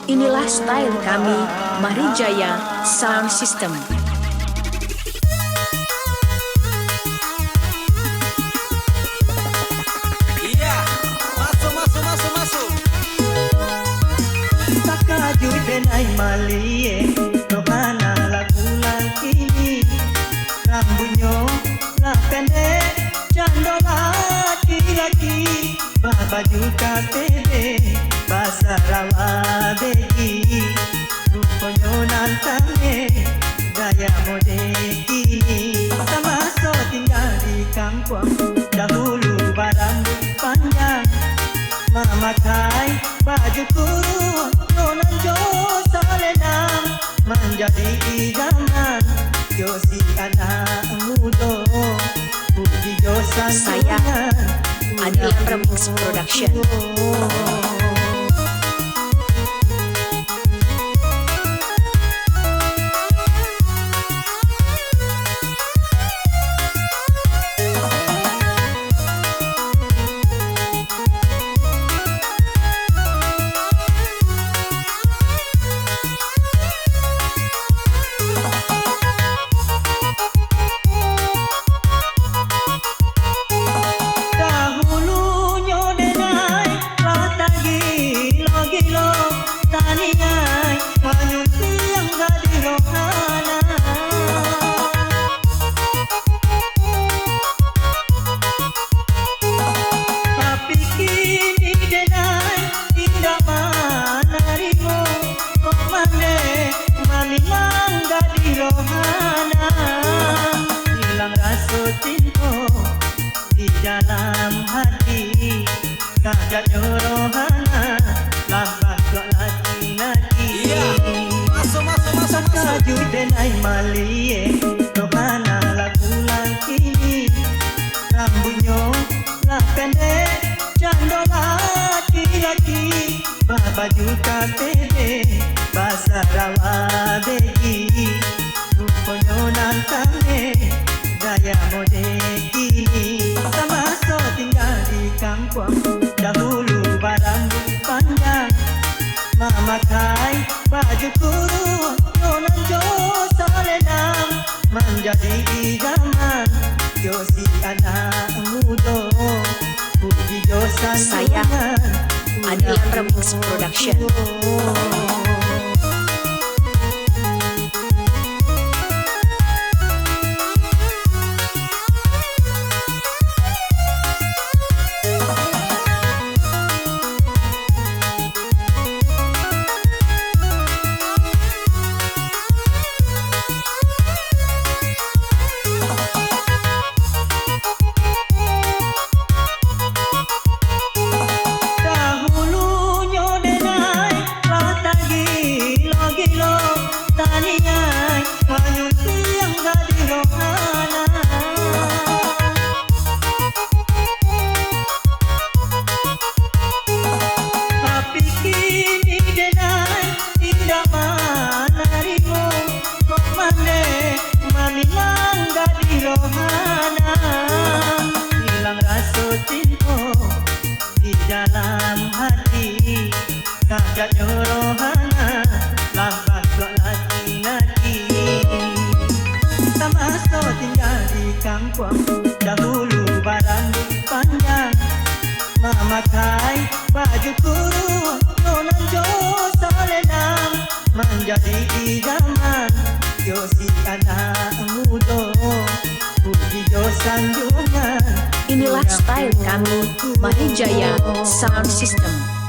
Inilah style kami, Marijaya Sound System. Iya, masuk. Sakaju denai malie, rohana lagu kini, rambutnya lah pendek, cando laki-laki, baju KTP, bahasa rawa begi, rupanya nantangnya, gaya mode kini, sama so tinggal di kampung, dahulu berambut panjang, memakai baju kurung, nonan jo salenang, menjadi idaman, jo si anak muda, puji jo Saya Adilan Remix Production. Hilang rasa cinta di dalam hati, kagaknya rohana lambat kok laki-laki. Iya, masuk. Sakaju denai malie, rohana lagu kini, rambutnya lah pendek, cando laki-laki, baju KTP, bahasa rawa begi, rupanya nantangnya, gaya mode kini, sama so tinggal di kampung, dahulu berambut panjang, memakai baju kurung, nonan jo salenang, menjadi idaman, jo si anak muda, puji jo Saya Adilan Remix Production. Hilang rasa cinta di dalam hati, kagaknya rohana lambat kok laki-laki. Sama so tinggal di kampung, dahulu berambut panjang, memakai baju kurung, nonan jo salenang, menjadi idaman, jo si anak muda, puji jo sanjungan. Inilah style kami, Marijaya Sound System.